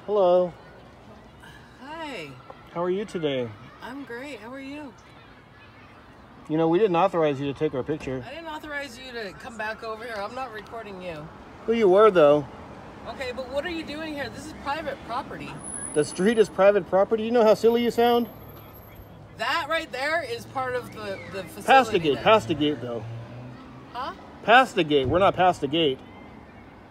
Hello. Hi. How are you today? I'm great. How are you? You know, we didn't authorize you to take our picture. I didn't authorize you to come back over here. I'm not recording you. Who you were, though. Okay, but what are you doing here? This is private property. The street is private property. You know how silly you sound? That right there is part of the facility. Past the gate. Then. Past the gate, though. Huh? Past the gate. We're not past the gate.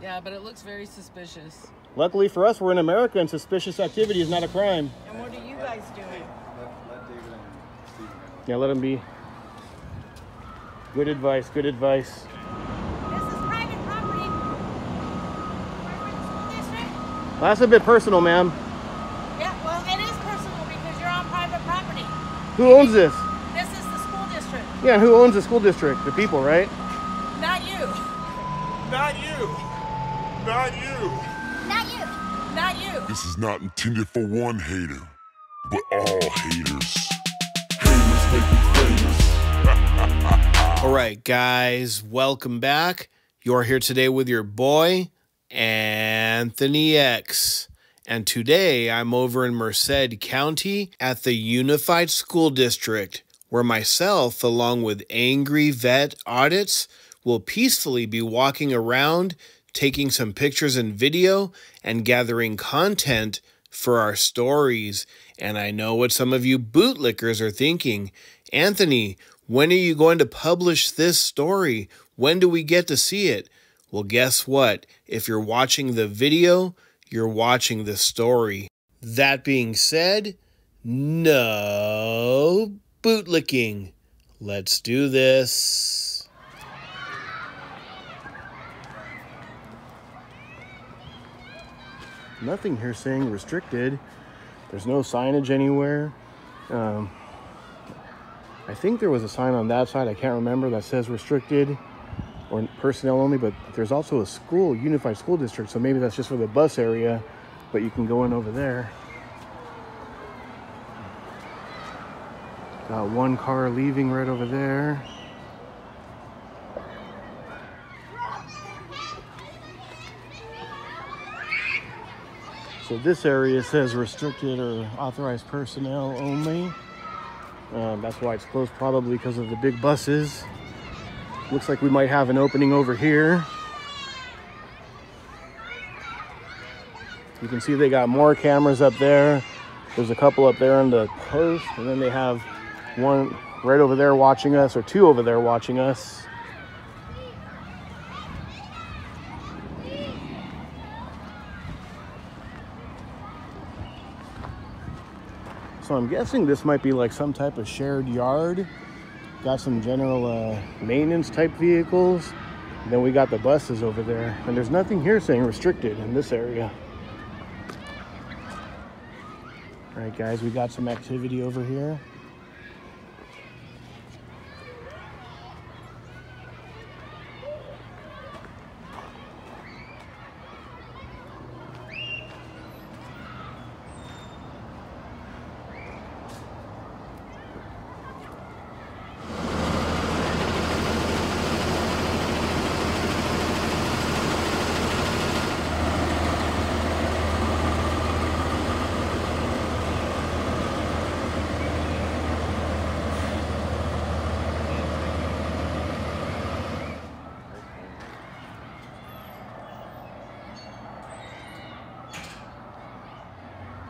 Yeah, but it looks very suspicious. Luckily for us, we're in America, and suspicious activity is not a crime. And what are you guys doing? Let David and Steve go. Yeah, let him be. Good advice. Good advice. This is private property. School district? Well, that's a bit personal, ma'am. Yeah, well, it is personal because you're on private property. Who owns this? This is the school district, Yeah, who owns the school district? The people, right? not you. Not you. Not you. Not you. Not you. This is not intended for one hater, but all haters. All right, guys, welcome back. You're here today with your boy, Anthony X. And today I'm over in Merced County at the Unified School District, where myself, along with Angry Vet Audits, will peacefully be walking around, taking some pictures and video, and gathering content for our stories. And I know what some of you bootlickers are thinking. Anthony, when are you going to publish this story? When do we get to see it? Well, guess what? If you're watching the video, you're watching the story. That being said, no bootlicking. Let's do this. Nothing here saying restricted. There's no signage anywhere. I think there was a sign on that side, I can't remember, that says restricted or personnel only, but there's also a school, Unified School District, so maybe that's just for the bus area, but you can go in over there. Got one car leaving right over there. So this area says restricted or authorized personnel only. That's why it's closed, probably because of the big buses. Looks like we might have an opening over here. You can see they got more cameras up there. There's a couple up there on the post, and then they have one right over there watching us, or two over there watching us. So I'm guessing this might be like some type of shared yard. Got some general maintenance type vehicles. And then we got the buses over there. And there's nothing here saying restricted in this area. All right, guys, we got some activity over here.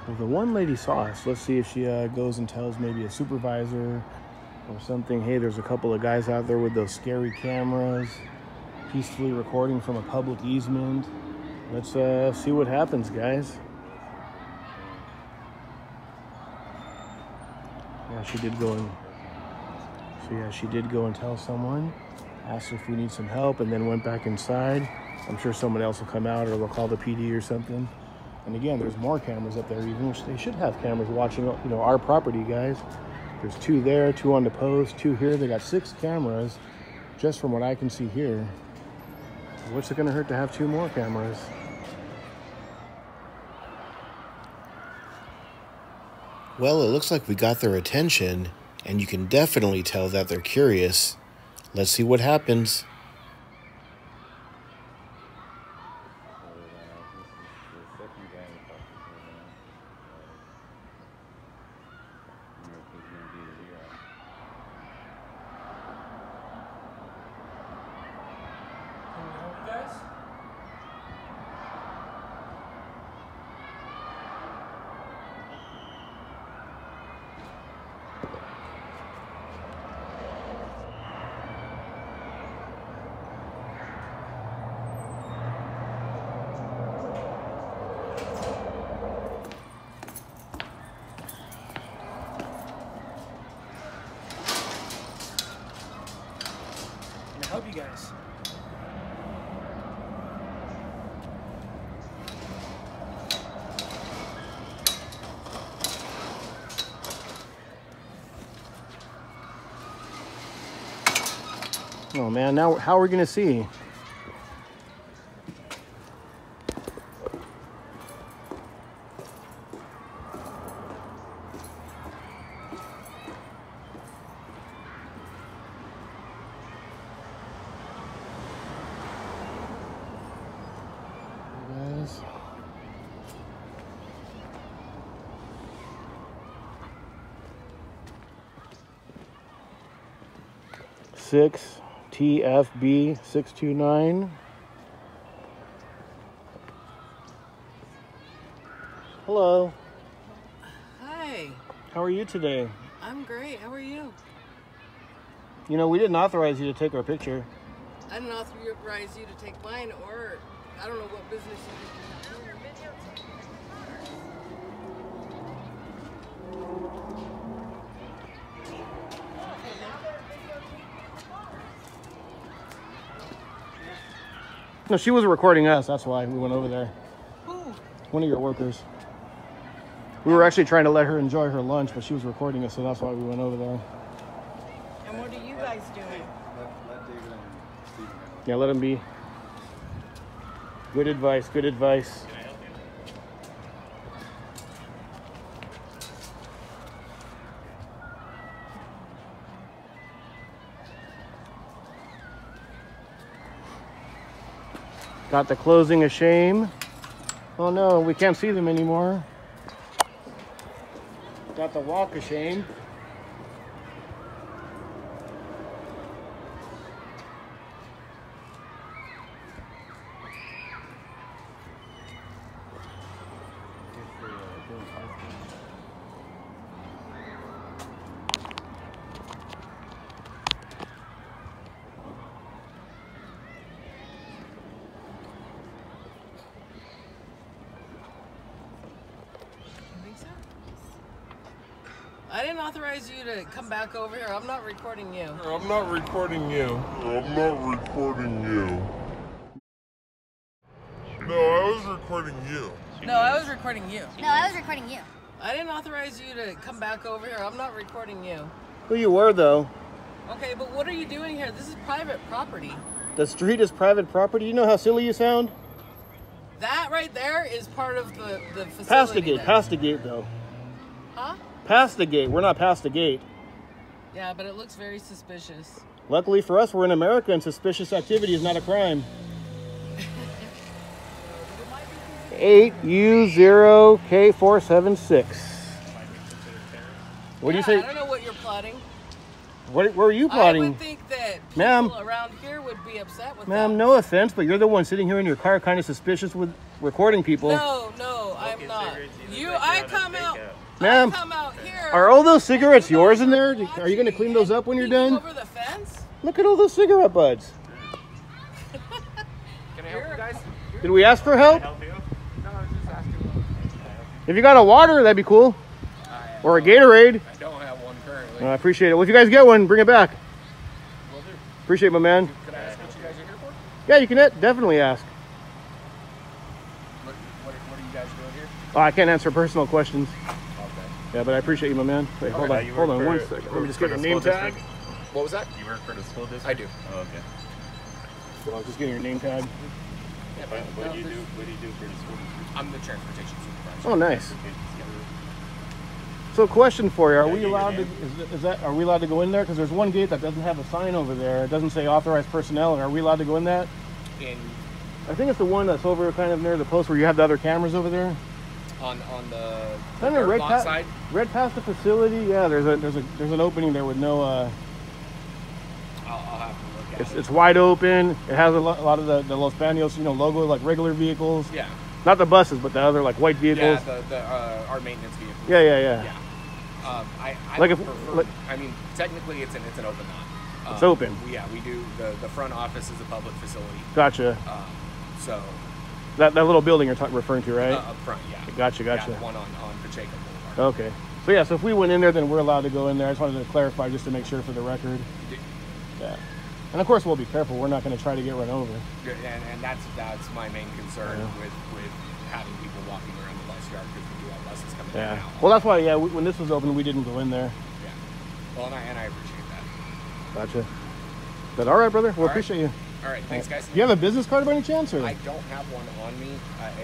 Well, the one lady saw us. Let's see if she goes and tells maybe a supervisor or something. Hey, there's a couple of guys out there with those scary cameras, peacefully recording from a public easement. Let's see what happens, guys. Yeah, she did go and she did go and tell someone, asked if we need some help, and then went back inside. I'm sure someone else will come out, or they'll call the PD or something. And again, there's more cameras up there, even which they should have cameras watching, you know, our property, guys. There's two there, two on the post, two here. They got 6 cameras, just from what I can see here. What's it gonna hurt to have 2 more cameras? Well, it looks like we got their attention, and you can definitely tell that they're curious. Let's see what happens. this. Oh man, now how are we gonna see? Guys. Six TFB 629. Hello. Hi. How are you today? I'm great. How are you? You know, we didn't authorize you to take our picture. I didn't authorize you to take mine, or I don't know what business you do. No, she was recording us. That's why we went over there. Who? One of your workers. We were actually trying to let her enjoy her lunch, but she was recording us, so that's why we went over there. And what are you guys doing? Let David and Steven handle it. Yeah, let him be. Good advice, good advice. Got the closing of shame. Oh no, we can't see them anymore. Got the walk of shame. I didn't authorize you to come back over here. I'm not recording you. I'm not recording you. I'm not recording you. No, I was recording you. No, I was recording you. No, I was recording you. I didn't authorize you to come back over here. I'm not recording you. Who you were though? Okay, but what are you doing here? This is private property. The street is private property. You know how silly you sound? That right there is part of the facility. Past the gate, then. past the gate though. Huh? Past the gate. We're not past the gate. Yeah, but it looks very suspicious. Luckily for us, we're in America and suspicious activity is not a crime. 8U0K476. What do you say? I don't know what you're plotting. Where are you plotting? I would think that people Ma'am. around here would be upset with Ma'am, that. no offense, but you're the one sitting here in your car kind of suspicious with recording people. No, I'm not. I come out. Ma'am, I come out here. Are all those cigarettes yours in there? Are you going to clean those up when you're peeking done? Over the fence? Look at all those cigarette butts. Can I help you guys? Did we ask for help? No, I was just asking. If you got a water, that'd be cool. Or a Gatorade. I don't have one currently. I appreciate it. Well, if you guys get one, bring it back. Will do. Appreciate it, my man. Can I ask what you guys are here for? Yeah, you can definitely ask. What are you guys doing here? Oh, I can't answer personal questions. Okay. Yeah, but I appreciate you, my man. Wait, hold on one second. Let me just get your name tag. What was that? You work for the school district? I do. Oh, okay. Well, just getting your name tag. Yeah, What do you do for the school district? I'm the transportation supervisor. Oh, nice. So, question for you: Are we allowed to? Are we allowed to go in there? Because there's one gate that doesn't have a sign over there. It doesn't say authorized personnel. Are we allowed to go in that? I think it's the one that's over kind of near the post where you have the other cameras over there. On the Kind of dirt lot side. Right past the facility. Yeah, there's an opening there with no. I'll have to look at it. It's wide open. It has a lot of the Los Banos, logo like regular vehicles. Yeah. Not the buses, but the other like white vehicles. Yeah, our maintenance vehicles. Yeah. Yeah. I Like would if- prefer, like- I mean, technically it's an open lot. It's open. Yeah, we do the front office is a public facility. Gotcha. So That little building you're referring to, right? up front, yeah. Gotcha. Yeah, the one on Pacheco Boulevard. Okay. So yeah, so if we went in there, then we're allowed to go in there. I just wanted to clarify just to make sure for the record. Yeah. And of course, we'll be careful. We're not going to try to get run over. And that's my main concern with having people walking around the bus yard, because we do have buses coming in and out. Well, that's why, when this was open, we didn't go in there. Yeah. Well, and I appreciate that. Gotcha. But all right, brother. We'll appreciate you. All right. Thanks, guys. Do you have a business card by any chance? Or? I don't have one on me.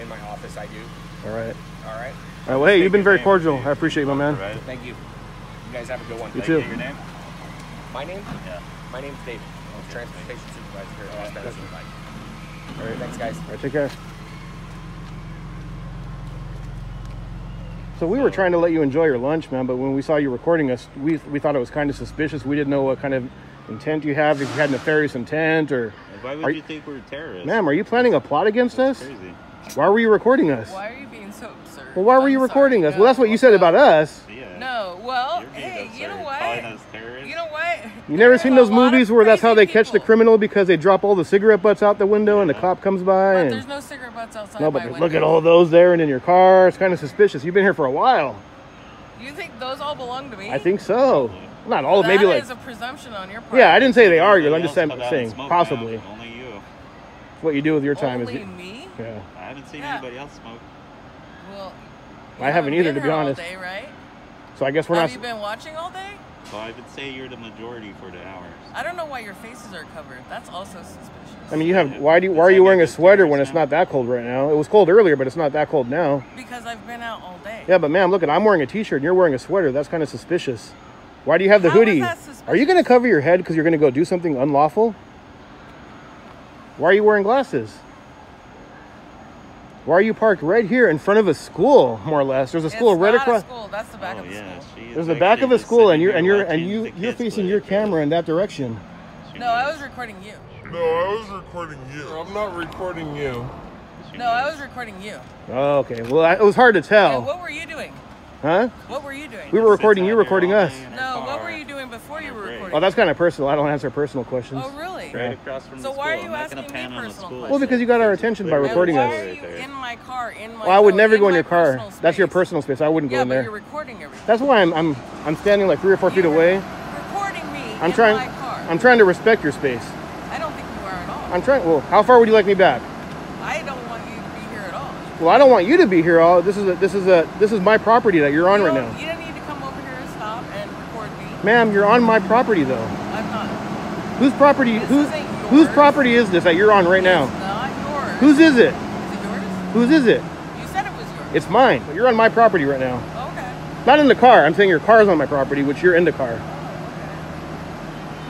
In my office, I do. All right. All right. All right. Well, hey, you've been very cordial. I appreciate it, my man. Right. Thank you. You guys have a good one. You too. Your name? My name? Yeah. My name's David. I'm a transportation supervisor here at Los Angeles. All right. Thanks, guys. All right, take care. So we were trying to let you enjoy your lunch, man, but when we saw you recording us, we thought it was kind of suspicious. We didn't know what kind of intent you have, if you had nefarious intent, or... Why would you think we're terrorists? Ma'am, are you planning a plot against us? Crazy. Why were you recording us? Why are you being so absurd? Well, why were you recording us? Well, that's what you said about us. Yeah. No, well, You're being hey, you know absurd, what? calling us terrorists. You know what? You never seen those A lot of movies where that's how they crazy catch the people. criminal, because they drop all the cigarette butts out the window and the cop comes by? But And... there's no cigarette butts outside No, my but window. look at all those there and in your car. It's kind of suspicious. You've been here for a while. You think those all belong to me? I think so. Not all, maybe like... That is a presumption on your part. Yeah, I didn't say they are yours. I'm Nobody just else come out and saying smoke, possibly. man. Only you. What you do with your time Only is... me? Yeah. I haven't seen Yeah. anybody else smoke. Well, I haven't either, to been be here all honest. day, right? So I guess we're Have not... you been watching all day? So I would say you're the majority for the hours. I don't know why your faces are covered. That's also suspicious. I mean, you have... Why are you wearing a sweater when it's not that cold right now? It was cold earlier, but it's not that cold now. Because I've been out all day. Yeah, but ma'am, look, I'm wearing a t-shirt and you're wearing a sweater. That's kind of suspicious. Why do you have the How is hoodie? that suspicious? Are you going to cover your head because you're going to go do something unlawful? Why are you wearing glasses? Why are you parked right here in front of a school, more or less? There's a school right not across. A school. That's the back of the school. There's the back of a school, and you're facing your camera in that direction. No, I was recording you. No, I was recording you. I'm not recording you. No, I was recording you. Oh, okay. Well, it was hard to Yeah, tell. what were you doing? Huh? What were you doing? We were recording you, recording us. No, what were you doing before you were recording? Oh, that's kind of personal. I don't answer personal questions. Oh, really? Right across from the So school. why are you I'm not asking gonna me pan on the personal school. questions? Well, because you got our attention by And recording why us. are you in my car? In my Well, I would never go in my your car. personal That's your space? personal space. I wouldn't go Yeah, in but there. you're recording everything. That's why I'm standing like 3 or 4 feet You're away. Recording me I'm in trying. my car. I'm trying to respect your space. I don't think you are at all. I'm trying. Well, how far would you like me back? I don't want you to be here at all. Well, I don't want you to be here. All this is my property that you're on You right don't- now. You don't need to come over here and stop and record me. Ma'am, you're on my property though. I'm not. Whose property? This isn't Whose yours. property is this that you're on right now? It's not yours. Whose is it? Is it yours? Whose is it? You said it was yours. It's mine. But you're on my property right now. Okay. Not in the car. I'm saying your car's on my property, which you're in the car.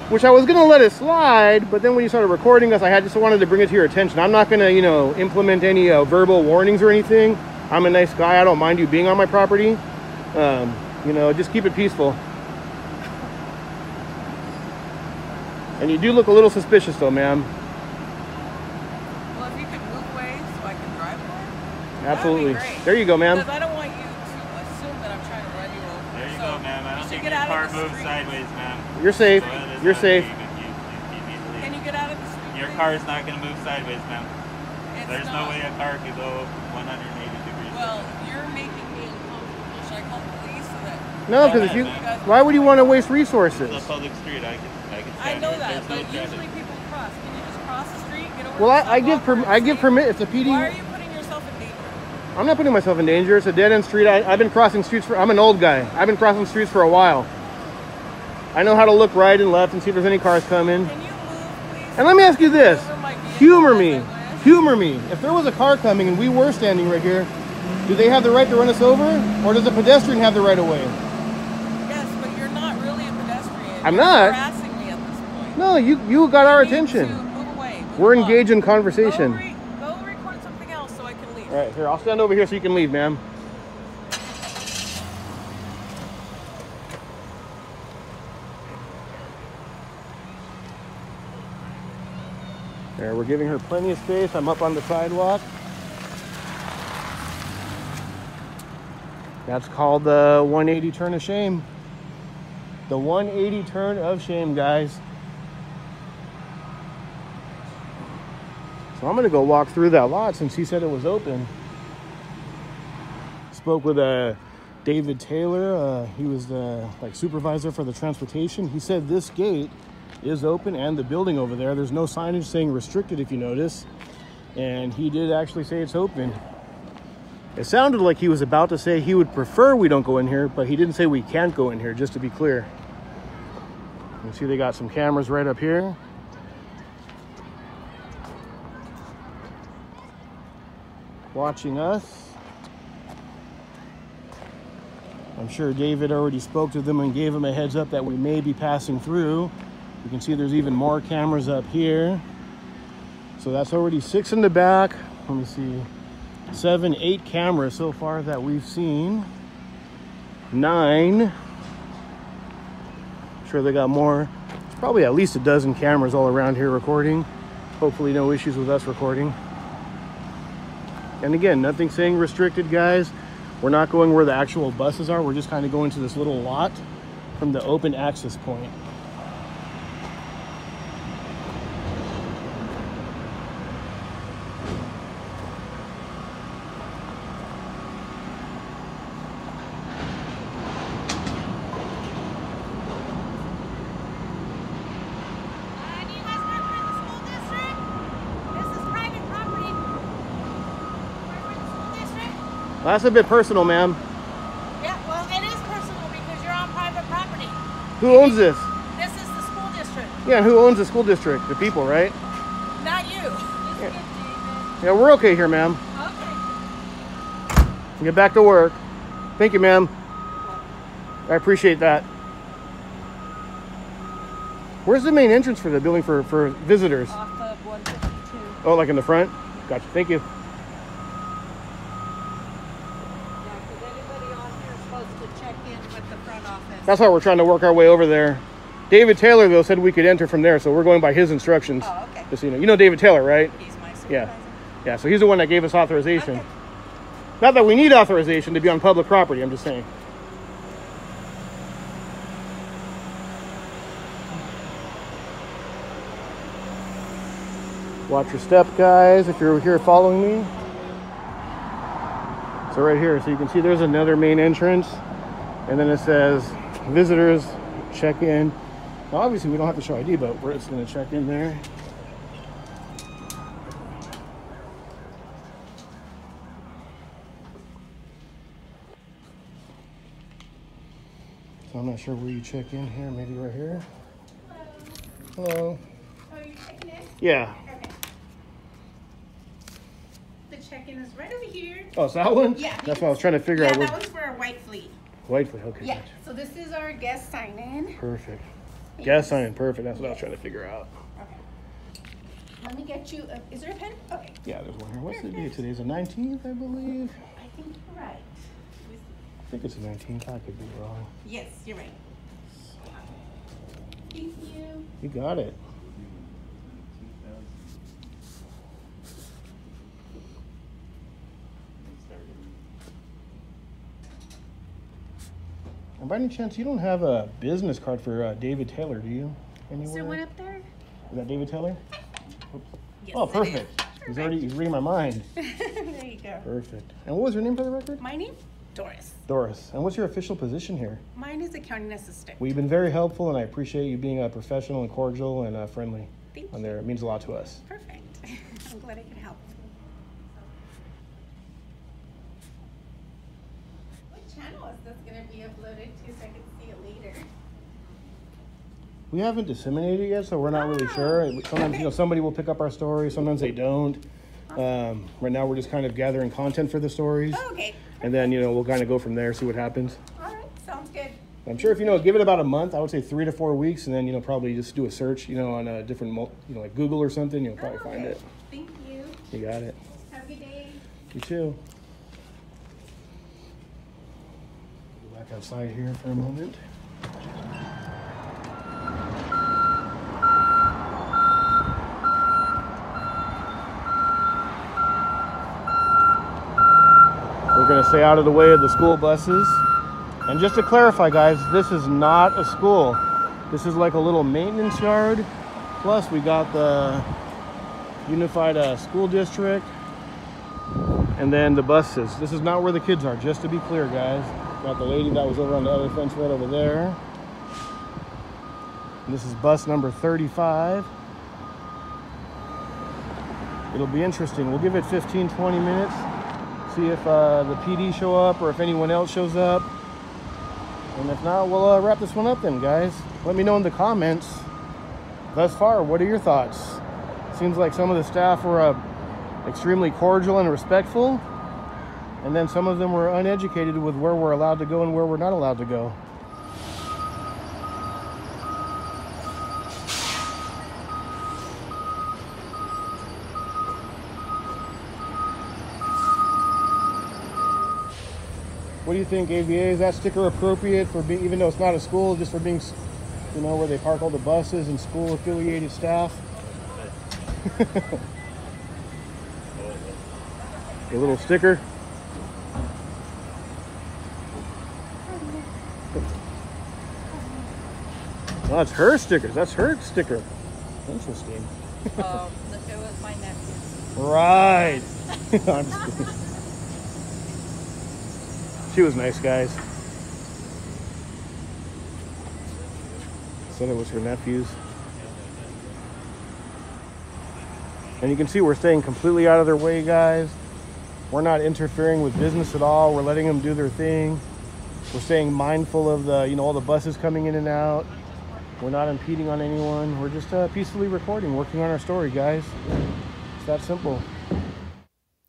Which I was gonna let it slide, but then when you started recording us, I just wanted to bring it to your attention. I'm not gonna, implement any verbal warnings or anything. I'm a nice guy. I don't mind you being on my property. Just keep it peaceful. And you do look a little suspicious, though, ma'am. Well, if you could move away so I can drive away. Absolutely. That would be great. There you go, ma'am. Because I don't want you to assume that I'm trying to run you over. There you So go, ma'am. I you don't should think get your out car of the moves street. sideways, ma'am. You're safe. So that is You're not safe. leaving. You need to leave. Can you get out of the street? Your please? car is not going to move sideways, ma'am. It's There's not. no way a car could go 180 degrees. Well, you're making me uncomfortable. Should I call the police so that? No, because if you, why would you want to waste resources? It's a public street. I can I stand know here. that, There's no but traffic. usually people cross. Can you just cross the street? Get over Well, to the I give sidewalk I give or permit. It's a PD. Why are you putting yourself in danger? I'm not putting myself in danger. It's a dead end street. I've been crossing streets I'm an old guy. I've been crossing streets for a while. I know how to look right and left and see if there's any cars coming. Can you move, please? And let me ask you this. Over my vehicle Humor as me. I wish? Humor me. If there was a car coming and we were standing right here, do they have the right to run us over? Or does the pedestrian have the right of way? Yes, but you're not really a pedestrian. I'm You're not. harassing me at this point. No, you got our You need attention. to move away. Move We're along. engaged in conversation. Go record something else so I can leave. All right, here, I'll stand over here so you can leave, ma'am. There, we're giving her plenty of space. I'm up on the sidewalk. That's called the 180 turn of shame. The 180 turn of shame, guys. So I'm gonna go walk through that lot since he said it was open. Spoke with David Taylor. He was the supervisor for the transportation. He said this gate is open, and the building over there. There's no signage saying restricted, if you notice. And he did actually say it's open. It sounded like he was about to say he would prefer we don't go in here, but he didn't say we can't go in here, just to be clear. You see they got some cameras right up here. Watching us. I'm sure David already spoke to them and gave them a heads up that we may be passing through. You can see there's even more cameras up here. So that's already 6 in the back. Let me see. 7, 8 cameras so far that we've seen. 9. I'm sure they got more. There's probably at least a dozen cameras all around here recording. Hopefully no issues with us recording. And again, nothing saying restricted, guys. We're not going where the actual buses are. We're just kind of going to this little lot from the open access point. Do you guys work for the school district? This is private property. Work for the school district? Well, that's a bit personal, ma'am. Yeah, well, it is personal because you're on private property. Who owns this? This is the school district, Yeah, who owns the school district? The people, right? not you. Yeah, we're okay here, ma'am. Okay. Get back to work. Thank you, ma'am. I appreciate that. Where's the main entrance for the building for visitors? Off of 152. Oh, like in the front? Gotcha. Thank you. Yeah, because anybody on here is supposed to check in with the front office. That's why we're trying to work our way over there. David Taylor, though, said we could enter from there, so we're going by his instructions. Oh, okay. Just so you know. You know David Taylor, right? He's my supervisor. Yeah. Yeah, so he's the one that gave us authorization. Okay. Not that we need authorization to be on public property, I'm just saying. Watch your step, guys, if you're here following me. So right here, so you can see there's another main entrance, and then it says visitors check in. Now, obviously we don't have to show ID, but we're just going to check in there. So I'm not sure where you check in here, maybe right here. Hello. Oh, you're checking in? Yeah. Okay. The check-in is right over here. Oh, it's that one? Yeah. That's what I was trying to figure out. Yeah, Where... that was for a white fleet. Whitefleet, okay. Yeah. Gotcha. So this is our guest sign-in. Perfect. Gas sign, perfect. That's what I was trying to figure out. Okay. Let me get you. Is there a pen? Okay. Yeah, there's one here. What's the date? Today's the 19th, I believe. I think you're right. I think it's the 19th. I could be wrong. Yes, you're right. Thank you. You got it. And by any chance, you don't have a business card for David Taylor, do you? Anywhere? Is there one up there? Is that David Taylor? Yes, Oh, it is. perfect. He's reading my mind. There you go. Perfect. And what was your name for the record? My name? Doris. Doris. And what's your official position here? Mine is accounting assistant. Well, you've been very helpful, and I appreciate you being professional and cordial and friendly Thank on you. there. It means a lot to us. Perfect. I'm glad I could help. What channel is this going to be uploaded to so I can see it later? We haven't disseminated it yet, so we're not really sure. Sometimes, you know, somebody will pick up our story. Sometimes they don't. Right now, we're just kind of gathering content for the stories. Oh, okay. And then, you know, we'll kind of go from there, see what happens. All right. Sounds good. I'm sure if, you know, give it about a month, I would say 3 to 4 weeks, and then, you know, probably just do a search, you know, on a different, you know, like Google or something, you'll probably find it. Thank you. You got it. Have a good day. You too. Go back outside here for a moment. We're going to stay out of the way of the school buses. And just to clarify, guys, this is not a school. This is like a little maintenance yard. Plus, we got the Unified School District. And then the buses. This is not where the kids are, just to be clear, guys. Got the lady that was over on the other fence right over there. And this is bus number 35. It'll be interesting. We'll give it 15, 20 minutes. See if the PD show up or if anyone else shows up. And if not, we'll wrap this one up then, guys. Let me know in the comments. Thus far, what are your thoughts? Seems like some of the staff were extremely cordial and respectful. And then some of them were uneducated with where we're allowed to go and where we're not allowed to go. What do you think, AVA? Is that sticker appropriate for being, even though it's not a school, just for being, you know, where they park all the buses and school affiliated staff? A little sticker. Oh, that's her stickers. That's her sticker. Interesting. It was my nephew. Right. I'm just kidding. She was nice, guys. Said it was her nephew's. And you can see we're staying completely out of their way, guys. We're not interfering with business at all. We're letting them do their thing. We're staying mindful of the, you know, all the buses coming in and out. We're not impeding on anyone. We're just peacefully recording, working on our story, guys. It's that simple.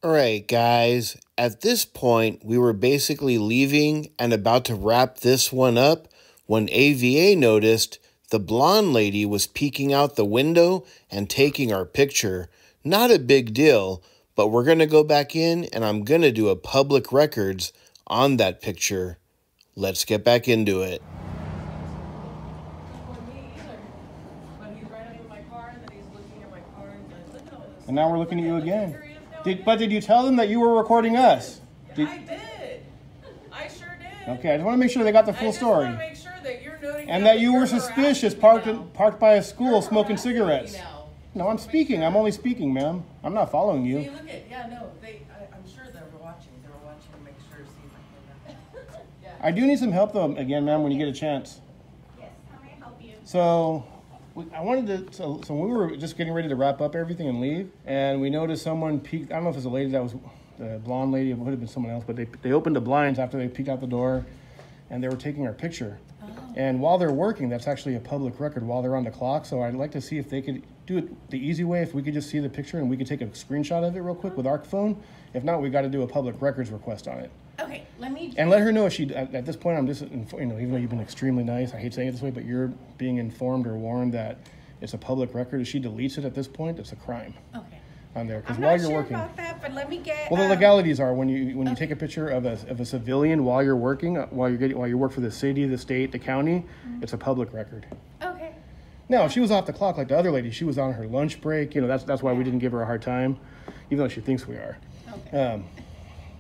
All right, guys. At this point, we were basically leaving and about to wrap this one up when AVA noticed the blonde lady was peeking out the window and taking our picture. Not a big deal, but we're going to go back in and I'm going to do a public records on that picture. Let's get back into it. And now we're looking at you again. But did you tell them that you were recording us? I did. I sure did. Okay, I just want to make sure they got the full story. I just want to make sure that you're noting And that you were suspicious parked by a school smoking cigarettes. No, I'm speaking. I'm only speaking, ma'am. I'm not following See, you. look at, yeah, no, I'm sure they were watching. They were watching to make sure to see if I can. Yeah. I do need some help, though, again, ma'am, when you get a chance. Yes, how may I help you? So, I wanted to, so we were just getting ready to wrap up everything and leave, and we noticed someone peeked. I don't know if it was a lady, that was the blonde lady, it would have been someone else, but they opened the blinds after they peeked out the door, and they were taking our picture. Oh. And while they're working, that's actually a public record while they're on the clock, so I'd like to see if they could do it the easy way, if we could just see the picture and we could take a screenshot of it real quick with our phone. If not, we got to do a public records request on it. Okay, let me. And let her know if she, at this point, I'm just, you know, even though you've been extremely nice, I hate saying it this way, but you're being informed or warned that it's a public record. If she deletes it at this point, it's a crime. Okay. On there, because I'm while not you're sure working. about that, but let me get. Well, the legalities are when you take a picture of a civilian while you're working, while you work for the city, the state, the county, it's a public record. Okay. Now, if she was off the clock like the other lady, she was on her lunch break. You know, that's why we didn't give her a hard time, even though she thinks we are. Okay.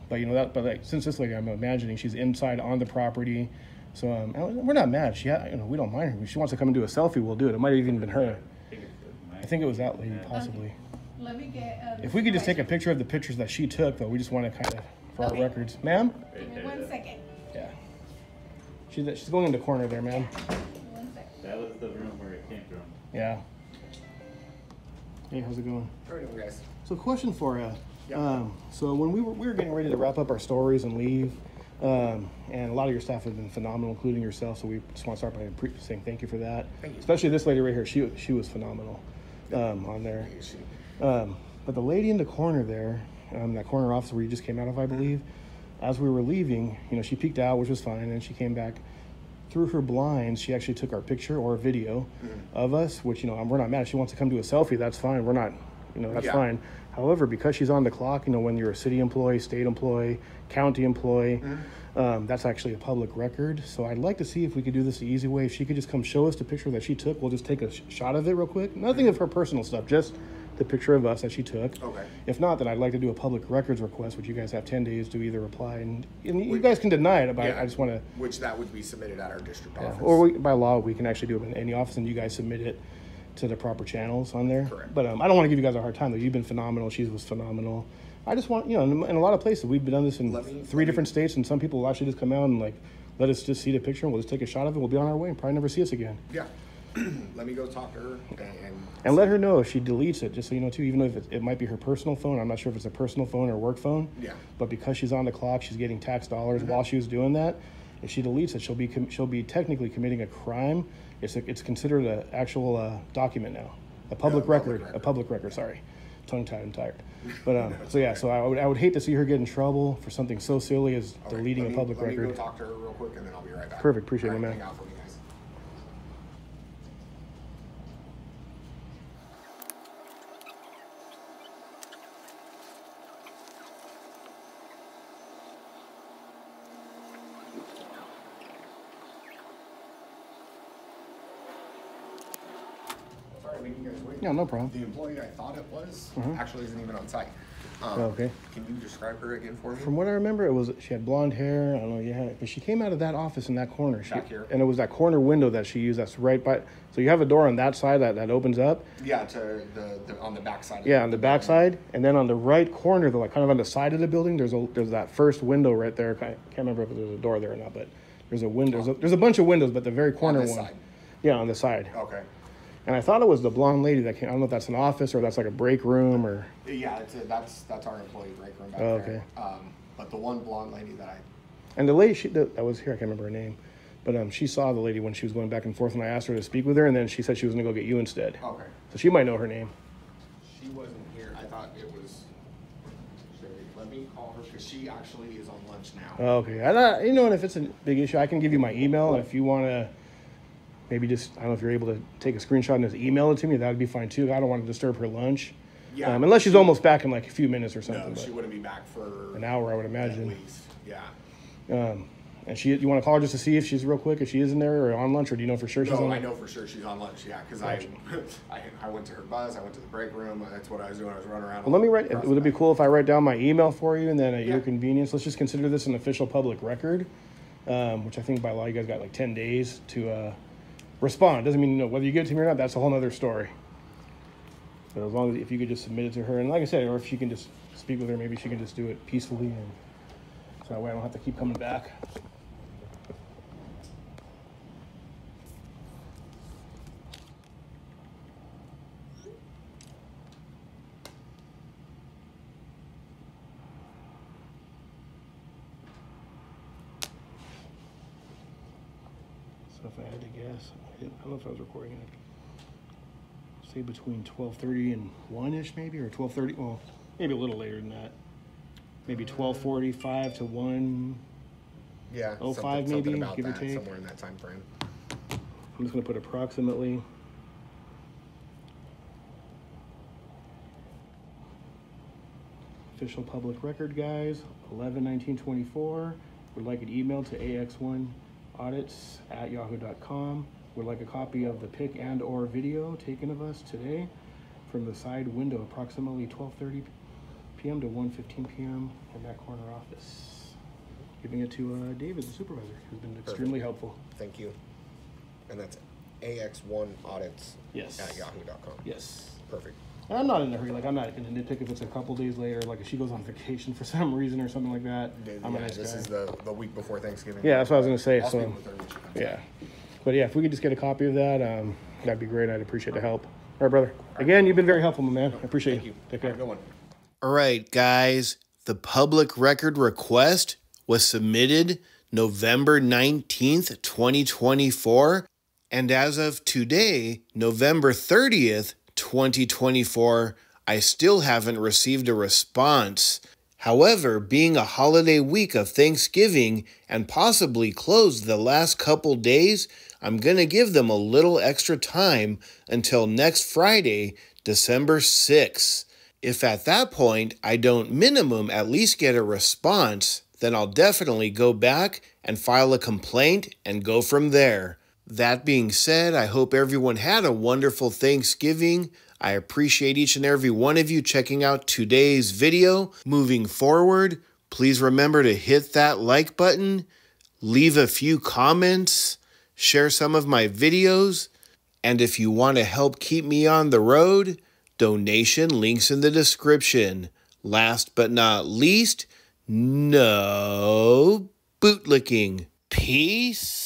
But you know but like, since this lady, I'm imagining she's inside on the property, so we're not mad. We don't mind her. If she wants to come and do a selfie, we'll do it. It might have even been her. I think it was that lady, possibly. Okay. Let me get. If we could just take a picture of the pictures that she took, though, we just want to kind of for our records, ma'am. Give me 1 second. Yeah. She's going in the corner there, ma'am. 1 second. That was the room where it came from. Yeah. Hey, how's it going? How are you doing, guys? So, question for you. Yeah. So when we were getting ready to wrap up our stories and leave, and a lot of your staff have been phenomenal, including yourself. So we just want to start by saying thank you for that. Thank you. Especially this lady right here. She was phenomenal on there. But the lady in the corner there, that corner office where you just came out of, I believe, as we were leaving, you know, she peeked out, which was fine, and she came back. Through her blinds, she actually took our picture or a video of us, which, you know, we're not mad. If she wants to come do a selfie, that's fine. We're not, you know, that's fine. However, because she's on the clock, you know, when you're a city employee, state employee, county employee, that's actually a public record. So I'd like to see if we could do this the easy way. If she could just come show us the picture that she took, we'll just take a shot of it real quick. Nothing of her personal stuff, just the picture of us that she took. Okay. If not, then I'd like to do a public records request, which you guys have 10 days to either reply, and you guys can deny it, but I just want to... Which that would be submitted at our district office. Or by law, we can actually do it in any office, and you guys submit it to the proper channels on there. Correct. But I don't want to give you guys a hard time, though. You've been phenomenal. She was phenomenal. I just want, you know, in a lot of places, we've done this in three different states, and some people will actually just come out and, like, let us just see the picture, and we'll just take a shot of it. We'll be on our way and probably never see us again. Yeah. Let me go talk to her and let her know if she deletes it, just so you know too, even though if it might be her personal phone. I'm not sure if it's a personal phone or work phone. Yeah. But because she's on the clock, she's getting tax dollars while she was doing that. If she deletes it, she'll be technically committing a crime. It's considered an actual document now, a public record. A public record. Sorry, tongue tied and tired. But so yeah, so I would hate to see her get in trouble for something so silly as deleting a public record. Let me go talk to her real quick, and then I'll be right back. Perfect. Appreciate it, man. Hang out for me, guys. Sorry, making you guys wait. Yeah, no problem. The employee I thought it was actually isn't even on site. Okay. Can you describe her again for me? From what I remember, she had blonde hair. I don't know, yeah, but she came out of that office in that corner. Back here. And it was that corner window that she used. That's right by. So you have a door on that side that opens up. Yeah, to the on the back side. Yeah, on the back side, and then on the right corner, like kind of on the side of the building, there's that first window right there. I can't remember if there's a door there or not, but there's a window. There's a bunch of windows, but the very corner On this one. side. Yeah, on the side. Okay. And I thought it was the blonde lady that came. I don't know if that's an office or that's like a break room or. Yeah, that's our employee break room back okay. there. But the one blonde lady that And the lady that was here, I can't remember her name, but she saw the lady when she was going back and forth, and I asked her to speak with her, and then she said she was going to go get you instead. Okay. So she might know her name. She wasn't here. I thought it was. Let me call her because she actually is on lunch now. Okay. And if it's a big issue, I can give you my email, and if you want to. Maybe just, I don't know if you're able to take a screenshot and just email it to me. That would be fine too. I don't want to disturb her lunch. Yeah. Unless she's almost back in like a few minutes or something. No, she wouldn't be back for an hour, I would imagine. At least, yeah. And you want to call her just to see if she's real quick, if she is in there or on lunch, or do you know for sure she's on lunch? I know for sure she's on lunch, yeah, because I went to her bus, I went to the break room, that's what I was doing, I was running around. Well, let me write, would it be cool if I write down my email for you and then at your convenience, let's just consider this an official public record, which I think by law you guys got like 10 days to respond. Doesn't mean, whether you give it to me or not, that's a whole other story. But as long as, if you could just submit it to her, and like I said, or if she can just speak with her, maybe she can just do it peacefully, and so that way I don't have to keep coming back. So if I had to guess, I don't know if I was recording it. Say between 12:30 and 1-ish maybe, or 12:30, well, maybe a little later than that. Maybe 12:45 to 1. Yeah, 05 something maybe, about give or that, take. somewhere in that time frame. I'm just gonna put approximately. Official public record, guys, 11/19/24. Would like it emailed to ax1audits@yahoo.com. Would like a copy of the pic and or video taken of us today from the side window, approximately 12:30 p.m. to 1:15 p.m. in that corner office. Giving it to David, the supervisor, who's been extremely helpful. Thank you. And that's ax1audits Yes. at yahoo.com. Yes. Perfect. And I'm not in a hurry. Like, I'm not going to nitpick if it's a couple days later. Like, if she goes on vacation for some reason or something like that. I'm a nice this guy. is the week before Thanksgiving. Yeah, that's what I was going to say. I'll So, speak with her when she comes yeah. But yeah, if we could just get a copy of that, that'd be great. I'd appreciate the help. All right, brother. Again, you've been very helpful, my man. I appreciate Thank you. Take care. Have a good one. All right, guys. The public record request was submitted November 19th, 2024. And as of today, November 30th, 2024, I still haven't received a response. However, being a holiday week of Thanksgiving and possibly closed the last couple days, I'm going to give them a little extra time until next Friday, December 6th. If at that point I don't minimum at least get a response, then I'll definitely go back and file a complaint and go from there. That being said, I hope everyone had a wonderful Thanksgiving. I appreciate each and every one of you checking out today's video. Moving forward, please remember to hit that like button, leave a few comments, share some of my videos, and if you want to help keep me on the road, donation links in the description. Last but not least, no bootlicking. Peace.